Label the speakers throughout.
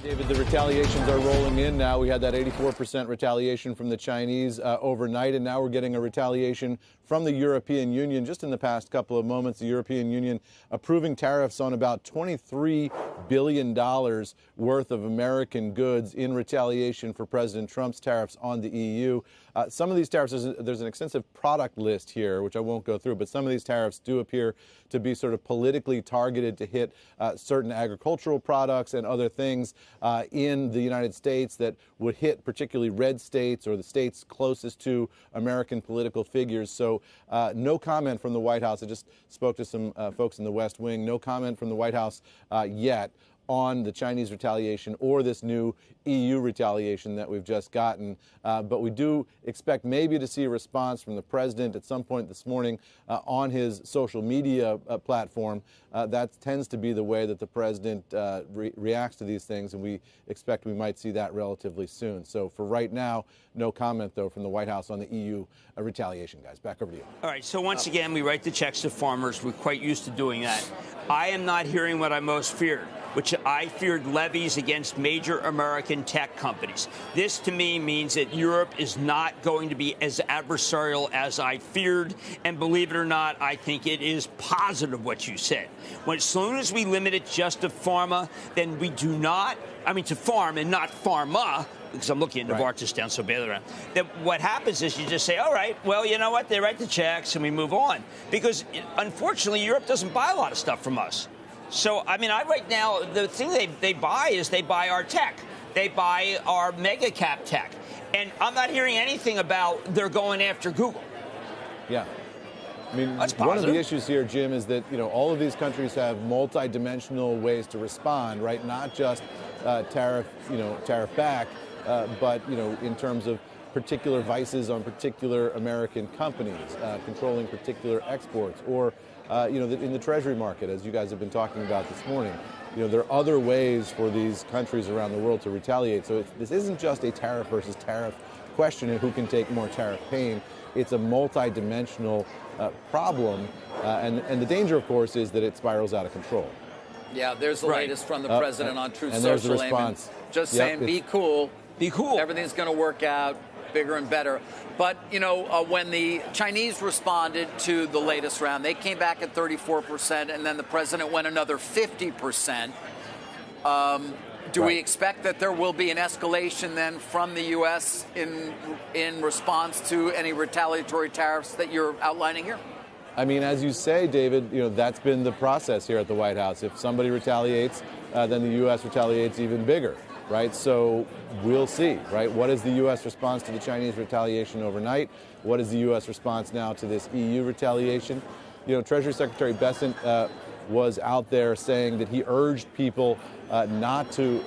Speaker 1: David, the retaliations are rolling in now. We had that 84% retaliation from the Chinese overnight, and now we're getting a retaliation from the European Union. Just in the past couple of moments, the European Union approving tariffs on about $23 billion worth of American goods in retaliation for President Trump's tariffs on the EU. Some of these tariffs, there's an extensive product list here, which I won't go through, but some of these tariffs do appear to be sort of politically targeted to hit certain agricultural products and other things in the United States that would hit particularly red states or the states closest to American political figures. So no comment from the White House. I just spoke to some folks in the West Wing. No comment from the White House yet on the Chinese retaliation or this new EU retaliation that we've just gotten. But we do expect maybe to see a response from the president at some point this morning on his social media platform. That tends to be the way that the president reacts to these things, and we expect we might see that relatively soon. So for right now, no comment, though, from the White House on the EU retaliation, guys. Back over to you.
Speaker 2: All right, so once again, we write the checks to farmers. We're quite used to doing that. I am not hearing what I most feared, which I feared levies against major American tech companies. This, to me, means that Europe is not going to be as adversarial as I feared. And believe it or not, I think it is positive what you said. As soon as we limit it just to pharma, then we do not, to farm and not pharma, because I'm looking at Novartis down so badly around, that what happens is you just say, all right, well, you know what? They write the checks and we move on. Because, unfortunately, Europe doesn't buy a lot of stuff from us. So, right now, the thing they buy is they buy our tech. They buy our mega cap tech. And I'm not hearing anything about they're going after Google.
Speaker 1: Yeah. One of the issues here, Jim, is that, all of these countries have multi-dimensional ways to respond, right? Not just tariff back, but, in terms of particular vices on particular American companies, controlling particular exports, or in the Treasury market, as you guys have been talking about this morning. There are other ways for these countries around the world to retaliate. So this isn't just a tariff versus tariff question of who can take more tariff pain. It's a multi-dimensional problem. And the danger, of course, is that it spirals out of control.
Speaker 3: Yeah, there's the latest from the president on Truth
Speaker 1: and
Speaker 3: Social.
Speaker 1: There's the response.
Speaker 3: Just saying, be cool.
Speaker 2: Be cool.
Speaker 3: Everything's going to work out bigger and better. But, when the Chinese responded to the latest round, they came back at 34%, and then the president went another 50%. Do we expect that there will be an escalation then from the U.S. in response to any retaliatory tariffs that you're outlining here?
Speaker 1: As you say, David, that's been the process here at the White House. If somebody retaliates, then the U.S. retaliates even bigger. Right, so we'll see, right? What is the U.S. response to the Chinese retaliation overnight? What is the U.S. response now to this EU retaliation? Treasury Secretary Bessent was out there saying that he urged people not to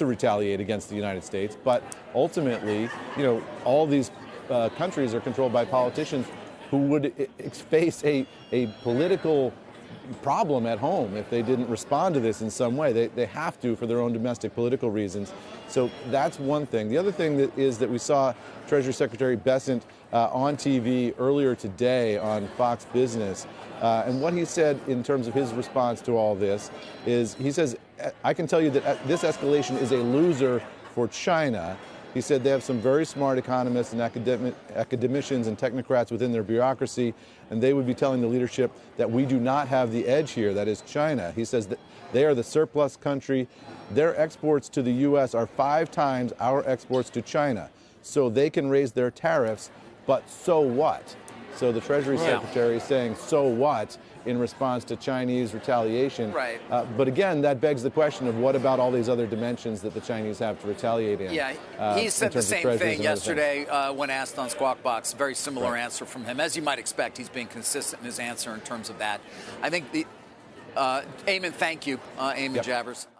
Speaker 1: retaliate against the United States, but ultimately, all these countries are controlled by politicians who would face a political problem at home if they didn't respond to this in some way. They have to for their own domestic political reasons. So that's one thing. The other thing is that we saw Treasury Secretary Bessent on TV earlier today on Fox Business. And what he said in terms of his response to all this is, he says, I can tell you that this escalation is a loser for China. He said they have some very smart economists and academicians and technocrats within their bureaucracy, and they would be telling the leadership that we do not have the edge here, that is China. He says that they are the surplus country. Their exports to the U.S. are 5 times our exports to China. So they can raise their tariffs, but so what? So the Treasury Secretary is saying, so what, in response to Chinese retaliation.
Speaker 3: Right.
Speaker 1: But again, that begs the question of what about all these other dimensions that the Chinese have to retaliate in?
Speaker 3: Yeah, he said the same thing yesterday when asked on Squawk Box. Very similar answer from him. As you might expect, he's being consistent in his answer in terms of that. I think Eamon, thank you, Eamon Javers.